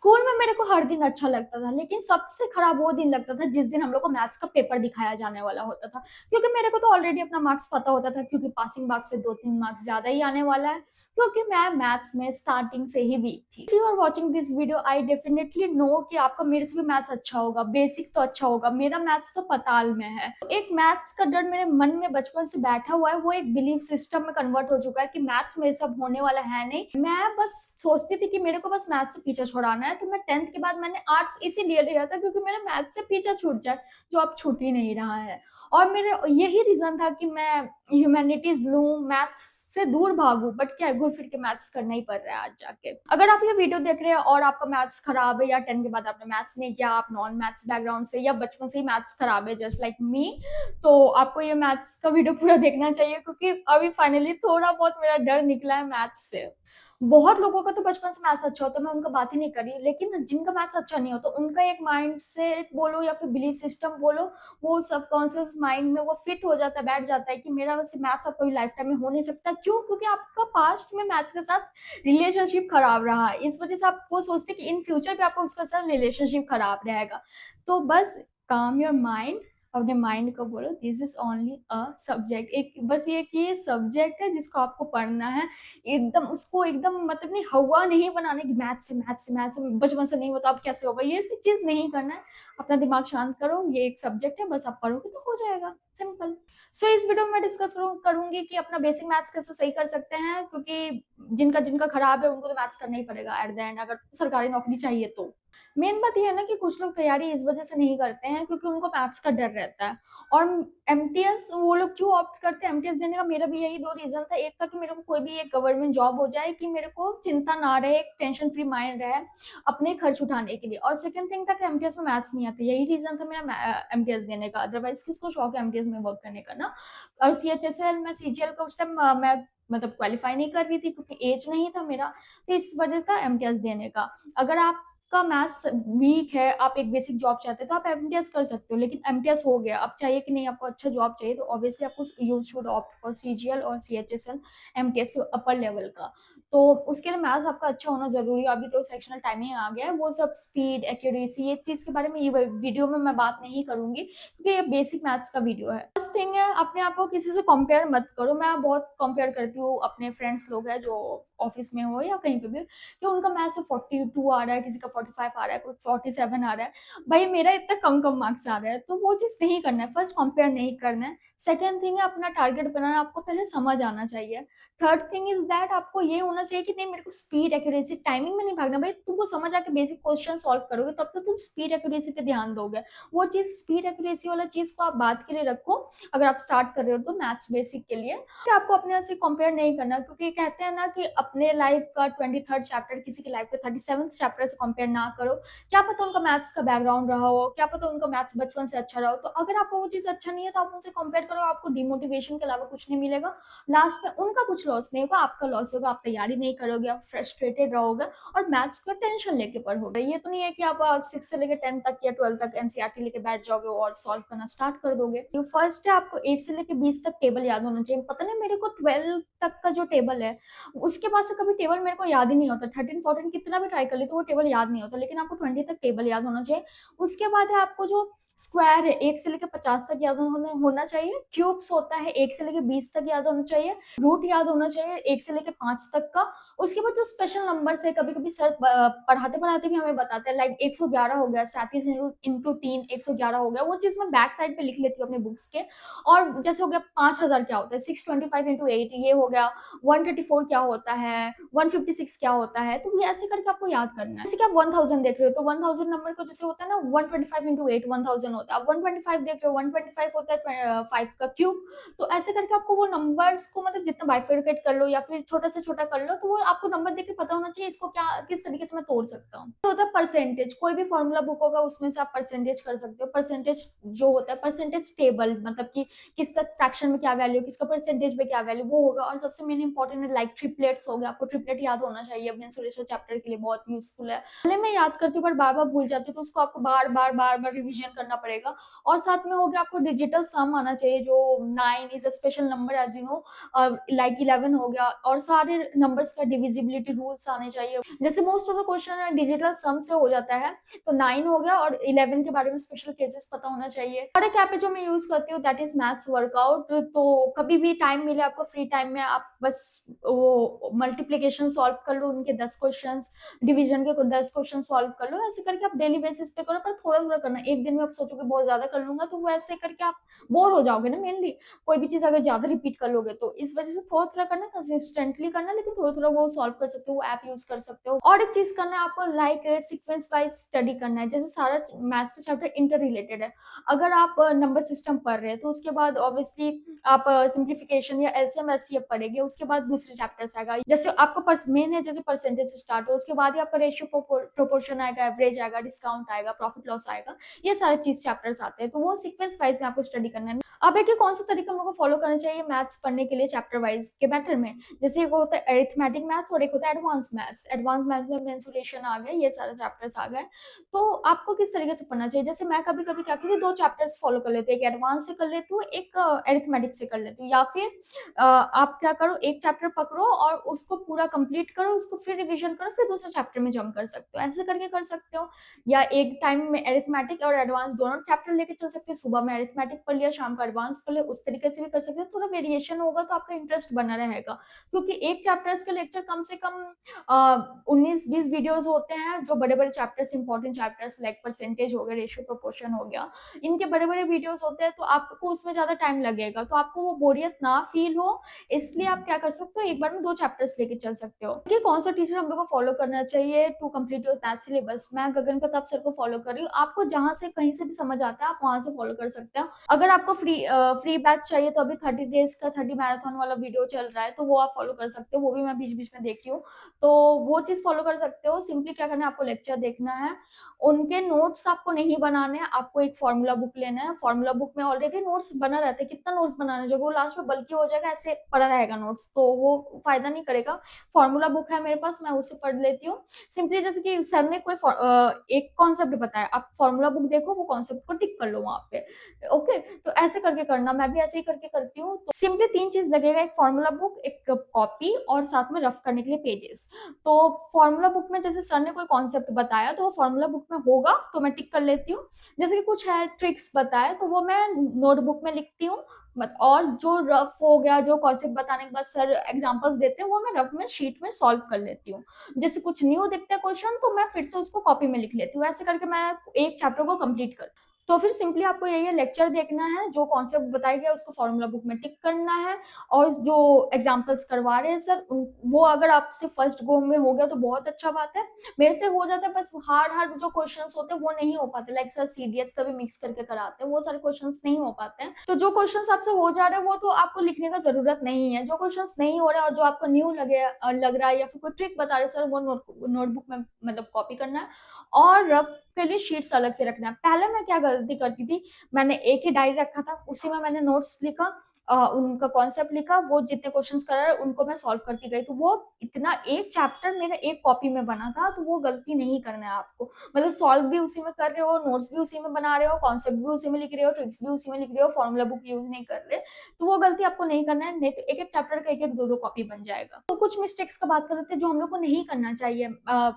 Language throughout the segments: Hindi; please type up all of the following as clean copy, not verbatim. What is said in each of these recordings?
स्कूल में मेरे को हर दिन अच्छा लगता था, लेकिन सबसे खराब वो दिन लगता था जिस दिन हम लोग को मैथ्स का पेपर दिखाया जाने वाला होता था। क्योंकि मेरे को तो ऑलरेडी अपना मार्क्स पता होता था, क्योंकि पासिंग मार्क्स से 2-3 मार्क्स ज्यादा ही आने वाला है, क्योंकि मैं मैथ्स में स्टार्टिंग से ही वीक थी। If you are watching this video, I definitely know कि आपका मेरे से भी मैथ्स अच्छा होगा, बेसिक तो अच्छा होगा। मेरा मैथ्स तो पताल में है। तो एक मैथ्स का डर मेरे मन में बचपन से बैठा हुआ है, वो एक बिलीफ सिस्टम में कन्वर्ट हो चुका है कि मैथ्स मेरे सब होने वाला है नहीं। मैं बस सोचती थी कि मेरे को बस मैथ्स से पीछा छुड़ाना है, तो मैं 10th के बाद मैंने आर्ट्स इसीलिए लिया था क्योंकि मेरा मैथ्स से पीछा छूट जाए, जो अब छूट ही नहीं रहा है। और मेरे यही रीजन था कि मैं ह्यूमैनिटीज लूं, मैथ्स से दूर भागू, बट क्या है, घूर फिर के मैथ्स करना ही पड़ रहा है आज जाके। अगर आप ये वीडियो देख रहे हैं और आपका मैथ्स खराब है, या 10 के बाद आपने मैथ्स नहीं किया, आप नॉन मैथ्स बैकग्राउंड से, या बचपन से ही मैथ्स खराब है जस्ट लाइक मी, तो आपको ये मैथ्स का वीडियो पूरा देखना चाहिए, क्योंकि अभी फाइनली थोड़ा बहुत मेरा डर निकला है मैथ्स से। बहुत लोगों का तो बचपन से मैथ्स अच्छा होता है, मैं उनका बात ही नहीं कर रही, लेकिन जिनका मैथ्स अच्छा नहीं होता, उनका एक माइंड सेट बोलो या फिर बिलीफ सिस्टम बोलो, वो सबकॉन्शियस माइंड में वो फिट हो जाता है, बैठ जाता है कि मेरा वैसे मैथ्स अब कभी लाइफ टाइम में हो नहीं सकता। क्यों? क्योंकि आपका पास्ट में मैथ्स के साथ रिलेशनशिप खराब रहा है, इस वजह से आप वो सोचते हैं कि इन फ्यूचर भी आपका उसके साथ रिलेशनशिप खराब रहेगा। तो बस काम योर माइंड, अपने माइंड को बोलो this is only a subject, एक बस ये कि ये सब्जेक्ट है जिसको आपको पढ़ना है। एकदम उसको एकदम मतलब नहीं, हवा नहीं बनाने की मैथ से मैथ से मैथ से, बचपन से नहीं होता अब कैसे होगा, ये सी चीज नहीं करना है। अपना दिमाग शांत करो, ये एक सब्जेक्ट है, बस आप पढ़ोगे तो हो जाएगा, सिंपल। सो इस वीडियो में मैं डिस्कस करूंगी कि अपना बेसिक मैथ्स कैसे सही कर सकते हैं, क्योंकि जिनका जिनका खराब है उनको तो मैथ्स करना ही पड़ेगा एट द एंड, अगर सरकारी नौकरी चाहिए तो। मेन बात यह है ना कि कुछ लोग तैयारी इस वजह से नहीं करते हैं क्योंकि उनको मैथ्स का डर रहता है। और एमटीएस वो लोग क्यों ऑप्ट करते हैं एमटीएस देने का, मेरा भी यही दो रीजन था। एक था कि मेरे को कोई भी एक गवर्नमेंट जॉब हो जाए, कि मेरे को चिंता ना रहे, एक टेंशन फ्री माइंड रहे अपने खर्च उठाने के लिए। और सेकंड थिंग था कि एमटीएस में मैथ्स नहीं आता, यही रीजन था मेरा एमटीएस देने का। अदरवाइज किसको शौक है एमटीएस में वर्क करने का ना। और सीएचएसएल में सीजीएल का उस टाइम मैं मतलब क्वालिफाई नहीं कर रही थी क्योंकि एज नहीं था मेरा, तो इस वजह था एमटीएस देने का। अगर आप का मैथ्स वीक है, आप एक बेसिक जॉब चाहते हैं तो आप एमटीएस कर सकते हो, लेकिन एमटीएस हो गया, अब चाहिए कि नहीं आपको अच्छा जॉब चाहिए, तो ऑब्वियसली आपको you should opt for CGL और सीएचएसएल, एमटीएस अपर लेवल का। तो उसके लिए मैथ्स आपका अच्छा होना जरूरी है। अभी तो सेक्शनल टाइमिंग आ गया है, वो सब स्पीड एक्यूरेसी ये चीज के बारे में ये वीडियो में मैं बात नहीं करूंगी, क्योंकि ये बेसिक मैथ्स का वीडियो है। फर्स्ट थिंग है, अपने आप को किसी से कंपेयर मत करो। मैं बहुत कंपेयर करती हूँ, अपने फ्रेंड्स लोग हैं जो ऑफिस में हो या कहीं पे भी, कि उनका मैथ्स से 42 आ रहा है, किसी का 45 आ रहा है, कोई 47 आ रहा है, भाई मेरा इतना कम कम मार्क्स आ रहा है। तो वो चीज नहीं करना है, फर्स्ट कंपेयर नहीं करना है। सेकेंड थिंग है, अपना टारगेट बनाना आपको पहले समझ आना चाहिए। थर्ड थिंग इज दैट आपको ये होना चाहिए कि नहीं मेरे को स्पीड एक्यूरेसी टाइमिंग में नहीं भागना। भाई तुमको समझ आके बेसिक क्वेश्चन सॉल्व करोगे तब तो तुम स्पीड एक्यूरेसी पे ध्यान दोगे। वो चीज स्पीड एक्यूरेसी वाला चीज को आप बात के लिए रखो, अगर आप स्टार्ट कर रहे हो तो मैथ्स बेसिक के लिए, कि आपको अपने से कंपेयर नहीं करना। क्योंकि कहते हैं ना कि अपने लाइफ का 23rd चैप्टर किसी की लाइफ का 37th चैप्टर से कंपेयर ना करो। क्या पता उनका मैथ्स का बैकग्राउंड रहा हो, क्या पता उनका मैथ्स बचपन से अच्छा रहा हो। तो अगर आपको वो चीज अच्छा नहीं है तो आप उनसे कंपेयर करो, आपको डिमोटिवेशन के अलावा कुछ नहीं मिलेगा। लास्ट में उनका कुछ लॉस नहीं होगा, आपका लॉस होगा। आप तैयारी नहीं करोगे, आप फ्रस्ट्रेटेड रहोगे और मैथ्स का टेंशन लेके पढ़ोगे। ये तो नहीं है कि आप 6 से लेके 10 तक या 12 तक एनसीईआरटी लेके बैठ जाओगे और सॉल्व करना स्टार्ट कर दोगे। तो फर्स्ट है, आपको 1 से लेके 20 तक टेबल याद होना चाहिए। पता नहीं मेरे को 12 तक का जो टेबल है, उसके बाद से कभी टेबल मेरे को याद ही नहीं होता। 13 14 कितना भी ट्राई कर ली तो वो टेबल याद नहीं होता, लेकिन आपको 20 तक टेबल याद होना चाहिए। उसके बाद है आपको जो स्क्वायर है 1 से लेके 50 तक याद होना चाहिए। क्यूब्स होता है 1 से लेके 20 तक याद होना चाहिए। रूट याद होना चाहिए 1 से लेके 5 तक का। उसके बाद जो स्पेशल नंबर्स है, कभी कभी सर पढ़ाते पढ़ाते भी हमें बताते हैं, लाइक 111 हो गया, 37 इंटू 3 111 हो गया। वो चीज मैं बैक साइड पे लिख लेती हूँ अपने बुक्स के। और जैसे हो गया 5000 क्या होता है, 625 इंटू 8 ये हो गया। 134 क्या होता है, 156 क्या होता है, तो ये ऐसे करके आपको याद करना है। जैसे कि आप 1000 देख रहे हो तो 1000 नंबर को जैसे होता है ना 125 इंटू 8 1000 होता है। आप 125 देख रहे हो, 125 होता है 5 का क्यूब। तो ऐसे करके आपको वो नंबर्स को मतलब जितना बाइफरकेट कर लो या फिर छोटा से छोटा कर लो, तो वो आपको नंबर देख के पता होना चाहिए इसको क्या किस तरीके से मैं तोड़ सकता हूँ। तो होता है परसेंटेज, कोई भी फॉर्मूला बुक होगा उसमें से आप परसेंटेज कर सकते हो। परसेंटेज जो होता है परसेंटेज टेबल, मतलब कि किसका फ्रैक्शन में क्या वैल्यू, किसका परसेंटेज में क्या वैल्यू, वो होगा। और सबसे मेन इंपॉर्टेंट है लाइक ट्रिपलेट्स हो गया, आपको ट्रिपलेट याद होना चाहिए मेंसुरेशन चैप्टर के लिए, बहुत यूजफुल है। पहले मैं याद करती हूँ पर बार बार भूल जाती हूँ, तो उसको आपको बार बार रिवीजन करना करना पड़ेगा। और साथ में हो गया आपको डिजिटल सम आना चाहिए, जो 9 is a special number as you know, like 11 हो गया, और सारे नंबर्स का डिविजिबिलिटी रूल्स आने चाहिए। जैसे most of the question digital sum से हो जाता है, तो 9 हो गया, और 11 के बारे में स्पेशल केसेस पता होना चाहिए। और एक ऐप है जो मैं यूज करती हूँ, दैट इज मैथ्स वर्कआउट। तो कभी भी टाइम मिले आपको, फ्री टाइम में आप बस वो मल्टीप्लीकेशन सॉल्व कर लो, उनके 10 क्वेश्चन, डिवीजन के 10 क्वेश्चन सॉल्व कर लो। ऐसे करके आप डेली बेसिस पे करो, पर थोड़ा थोड़ा करना। एक दिन में आप सोचोगे बहुत ज्यादा कर लूंगा, तो वो ऐसे करके आप बोर हो जाओगे ना। मेनली कोई भी चीज अगर ज्यादा रिपीट कर लोगे, तो इस वजह से थोड़ा थोड़ा करना, कंसिस्टेंटली करना, लेकिन थोड़ा थोड़ा वो सॉल्व कर सकते हो, वो ऐप यूज कर सकते हो। और एक चीज करना है आपको, लाइक सीक्वेंस वाइज स्टडी करना है। जैसे सारा मैथ्स का चैप्टर इंटर रिलेटेड है, अगर आप नंबर सिस्टम पढ़ रहे हैं, तो उसके बाद ऑब्वियसली आप सिंप्लीफिकेशन या एलसीएम एचसीएफ पढ़ेंगे, उसके बाद दूसरे चैप्टर्स आएगा। जैसे आपका मेन है, जैसे परसेंटेज से स्टार्ट हो, उसके बाद ही आपका रेशियो प्रोपोर्शन आएगा, एवरेज आएगा, डिस्काउंट आएगा, प्रॉफिट लॉस आएगा, ये सारे चीज चैप्टर्स आते हैं। तो वो सीक्वेंस वाइज में आपको स्टडी करना है। अब है कि कौन सा तरीका हम लोग को फॉलो करना चाहिए मैथ्स पढ़ने के लिए चैप्टर वाइज के मैटर में। जैसे एक होता है अरिथमेटिक मैथ्स, और एक होता है एडवांस मैथ्स। एडवांस मैथ्स में मेंसुरेशन आ गया, ये सारे चैप्टर्स आ गए। तो आपको किस तरीके से पढ़ना चाहिए, जैसे मैं कभी कभी क्या करती हूँ, 2 चैप्टर्स फॉलो कर लेती हूँ, एक एडवांस से कर लेती हूँ, एक अरिथमेटिक से कर लेती हूँ। या फिर आप क्या करो, एक चैप्टर पकड़ो और उसको पूरा कंप्लीट करो, उसको फिर रिविजन करो, फिर दूसरे चैप्टर में जंप कर सकते हो, ऐसे करके कर सकते हो। या एक टाइम में अरिथमेटिक और एडवांस दोनों चैप्टर लेके चल सकते हो, सुबह में अरिथमेटिक पढ़ लिया, शाम को एडवांस पढ़ लिया, उस तरीके से भी कर सकते हो। थोड़ा वेरिएशन होगा तो आपका इंटरेस्ट बना रहेगा, क्योंकि एक चैप्टर्स का लेक्चर कम से कम 19-20 वीडियोस होते हैं, जो बड़े बड़े chapters, important chapters like percentage हो गया, रेशियो प्रोपोर्शन हो गया, इनके बड़े बड़े वीडियोस होते हैं, तो आपको उसमें ज्यादा टाइम लगेगा, तो आपको वो बोरियत ना फील हो, इसलिए आप क्या कर सकते हो, एक बार में 2 चैप्टर्स लेके चल सकते हो। कि कौन सा टीचर हम लोग को फॉलो करना चाहिए to complete your math syllabus, मैं गगन प्रताप सर को फॉलो कर रही हूँ। आपको जहां से कहीं से भी समझ आता है, आप वहां से फॉलो कर सकते हो। अगर आपको फ्री बैच चाहिए, तो अभी 30 डेज का 30 मैराथन वाला वीडियो चल रहा है, तो वो आप फॉलो कर सकते हो, वो भी मैं बीच बीच में देख रही हूँ, तो वो चीज फॉलो कर सकते हो। सिंपली क्या करना है, आपको लेक्चर देखना है, उनके नोट्स आपको नहीं बनाने हैं, आपको एक फॉर्मूला बुक लेना है। फॉर्मूला बुक में ऑलरेडी नोट्स बना रहता है, कितना नोट्स बनाना है, जो वो लास्ट में बल्कि हो जाएगा, ऐसे पड़ा रहेगा नोट्स, तो वो फायदा नहीं करेगा। फॉर्मूला बुक है मेरे पास, मैं उसे पढ़ लेती हूँ। सिंपली जैसे कि सर ने कोई एक कॉन्सेप्ट बताया, आप फॉर्मूला बुक देखो, वो कॉन्सेप्ट को टिक कर लो वहां पे। ओके, तो ऐसे करके करना, मैं भी ऐसे ही करके करती हूँ। तो सिंपली 3 चीज लगेगा, एक फॉर्मूला बुक, एक कॉपी, और साथ में रफ करने के लिए पेजेस। तो फॉर्मूला बुक में जैसे सर ने कोई कॉन्सेप्ट बताया, तो वो फॉर्मूला बुक में होगा, तो मैं टिक कर लेती हूँ। जैसे कि कुछ है ट्रिक्स बताए, तो वो मैं नोटबुक में लिखती हूँ। और जो रफ हो गया, जो कॉन्सेप्ट बताने के बाद सर एग्जांपल्स देते हैं, वो मैं रफ में शीट में सॉल्व कर लेती हूँ। जैसे कुछ न्यू दिखता है क्वेश्चन, तो मैं फिर से उसको कॉपी में लिख लेती हूँ। ऐसे करके मैं एक चैप्टर को कंप्लीट कर, तो फिर सिंपली आपको यही है, लेक्चर देखना है, जो कॉन्सेप्ट बताया गया उसको फॉर्मूला बुक में टिक करना है, और जो एग्जांपल्स करवा रहे हैं सर, वो अगर आपसे फर्स्ट गो में हो गया तो बहुत अच्छा बात है। मेरे से हो जाता है, बस हार्ड हार्ड जो क्वेश्चंस होते हैं वो नहीं हो पाते, लाइक सर सीडीएस का भी मिक्स करके कराते हैं, वो सारे क्वेश्चंस नहीं हो पाते हैं। तो जो क्वेश्चंस आपसे हो जा रहे हैं, वो तो आपको लिखने का जरूरत नहीं है। जो क्वेश्चंस नहीं हो रहे और जो आपको न्यू लग रहा है, या फिर कोई ट्रिक बता रहे सर, वो नोटबुक में मतलब कॉपी करना है, और रफ के लिए शीट्स अलग से रखना है। पहले मैं क्या गलती करती थी, मैंने एक ही डायरी रखा था, उसी में मैंने नोट्स लिखा, उनका कॉन्सेप्ट लिखा, वो जितने क्वेश्चंस कर रहे उनको मैं सॉल्व करती गई, तो वो इतना एक चैप्टर मेरा एक कॉपी में बना था। तो वो गलती नहीं करना है आपको, मतलब सॉल्व भी उसी में कर रहे हो, नोट्स भी उसी में बना रहे हो, कॉन्सेप्ट भी उसी में लिख रहे हो, ट्रिक्स भी उसी में लिख रहे हो, फॉर्मूला बुक यूज नहीं कर रहे, तो वो गलती आपको नहीं करना है, नहीं तो एक एक चैप्टर का एक एक 2-2 कॉपी बन जाएगा। तो कुछ मिस्टेक्स का बात कर लेते हैं जो हम लोग को नहीं करना चाहिए।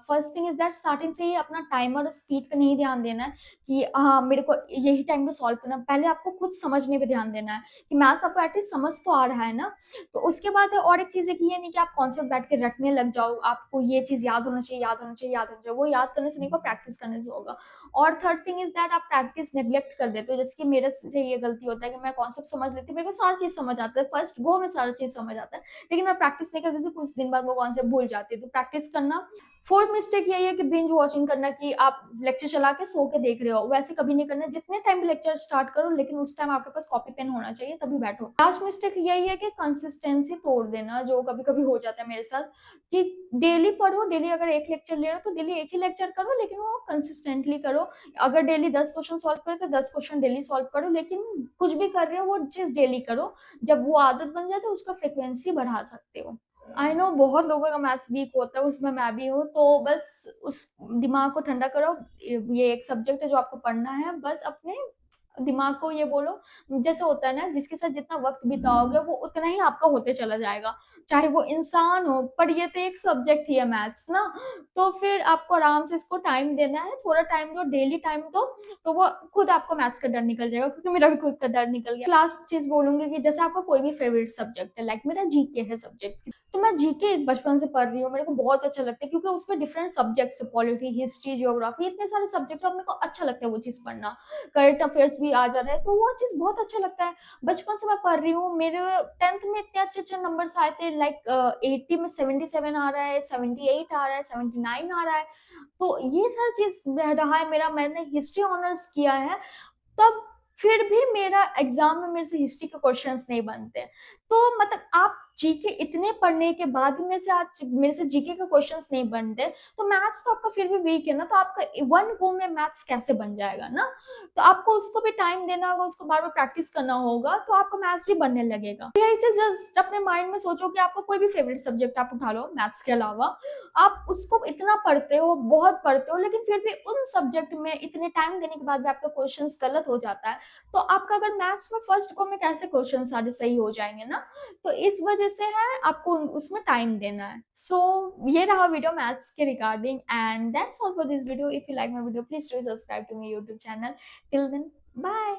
First thing is that, starting से ही अपना टाइम और स्पीड पे नहीं ध्यान देना है, कि हाँ मेरे को यही टाइम में सॉल्व करना। पहले आपको खुद समझने पे ध्यान देना है, कि मैथ्स आपको एटलीस्ट समझ तो आ रहा है ना। तो उसके बाद है, और एक चीज है कि ये नहीं कि आप कॉन्सेप्ट बैठ के रटने लग जाओ, आपको ये चीज याद होना चाहिए, याद होना चाहिए, याद होना चाहिए, वो याद करने से नहीं, को प्रैक्टिस करने से होगा। और थर्ड थिंग इज दैट, आप प्रैक्टिस नेग्लेक्ट कर देते हो, जैसे कि मेरे से ये गलती होता है कि मैं कॉन्सेप्ट समझ लेती हूँ, मेरे को सारी चीज समझ आता है, फर्स्ट गो में सारी चीज समझ आता है, लेकिन मैं प्रैक्टिस नहीं करती थी, कुछ दिन बाद वो कॉन्सेप्ट भूल जाती है। तो प्रैक्टिस करना। फोर्थ मिस्टेक यही है कि बिंज वॉचिंग करना, कि आप लेक्चर चला के सो के देख रहे हो, वैसे कभी नहीं करना। जितने टाइम पे लेक्चर स्टार्ट करो, लेकिन उस टाइम आपके पास कॉपी पेन होना चाहिए, तभी बैठो। लास्ट मिस्टेक यही है कि कंसिस्टेंसी तोड़ देना, जो कभी कभी हो जाता है मेरे साथ, कि डेली पढ़ो, डेली अगर एक लेक्चर ले रहे हो तो डेली एक ही लेक्चर करो, लेकिन वो कंसिस्टेंटली करो। अगर डेली 10 क्वेश्चन सॉल्व करो, तो 10 क्वेश्चन डेली सॉल्व करो, लेकिन कुछ भी कर रहे हो वो चीज डेली करो। जब वो आदत बन जाए तो उसका फ्रिक्वेंसी बढ़ा सकते हो। आई नो बहुत लोगों का मैथ्स वीक होता है, उसमें मैं भी हूँ, तो बस उस दिमाग को ठंडा करो। ये एक सब्जेक्ट है जो आपको पढ़ना है, बस अपने दिमाग को ये बोलो, जैसे होता है ना, जिसके साथ जितना वक्त बिताओगे वो उतना ही आपका होते चला जाएगा, चाहे वो इंसान हो। पर ये तो एक सब्जेक्ट ही है मैथ्स ना, तो फिर आपको आराम से इसको टाइम देना है, थोड़ा टाइम दो, डेली टाइम दो, तो वो खुद आपको मैथ्स का डर निकल जाएगा, क्योंकि मेरा भी खुद का डर निकल गया। लास्ट चीज बोलूंगी कि जैसे आपका कोई भी फेवरेट सब्जेक्ट है, लाइक मेरा जीके है सब्जेक्ट, तो मैं जीके बचपन से पढ़ रही हूँ, मेरे को बहुत अच्छा लगता है, क्योंकि उसमें different subjects, polity, history, geography, इतने सारे सब्जेक्ट, और मेरे को अच्छा लगता है वो चीज पढ़ना। करंट अफेयर्स भी आ जा रहे हैं, तो वो चीज बहुत अच्छा लगता है। बचपन से मैं पढ़ रही हूँ, मेरे 10th में इतने अच्छे अच्छे नंबर्स आए थे, लाइक 80 में 77 आ रहा है, 78 आ रहा है, 79 आ रहा है। तो ये सारी चीज रह रहा है मेरा, मैंने हिस्ट्री ऑनर्स किया है, तब फिर भी मेरा एग्जाम में मेरे से हिस्ट्री के क्वेश्चंस नहीं बनते। तो मतलब आप जीके इतने पढ़ने के बाद भी मेरे से जीके के क्वेश्चंस नहीं बनते, तो मैथ्स तो आपका फिर भी वीक है ना, तो आपका वन गो में मैथ्स कैसे बन जाएगा ना। तो आपको उसको भी टाइम देना होगा, उसको बार बार प्रैक्टिस करना होगा, तो आपका मैथ्स भी बनने लगेगा। यही चीज जस्ट अपने माइंड में सोचो कि आपको कोई भी फेवरेट सब्जेक्ट आप उठा लो मैथ्स के अलावा, आप उसको इतना पढ़ते हो, बहुत पढ़ते हो, लेकिन फिर भी उन सब्जेक्ट में इतने टाइम देने के बाद भी आपका क्वेश्चंस गलत हो जाता है, तो आपका अगर मैथ्स में फर्स्ट गो में कैसे क्वेश्चन सारे सही हो जाएंगे ना। तो इस वजह से है आपको उसमें टाइम देना है। सो ये रहा वीडियो मैथ्स के regarding, and that's all for this video. If you like my video please do subscribe to my YouTube channel. Till then, bye.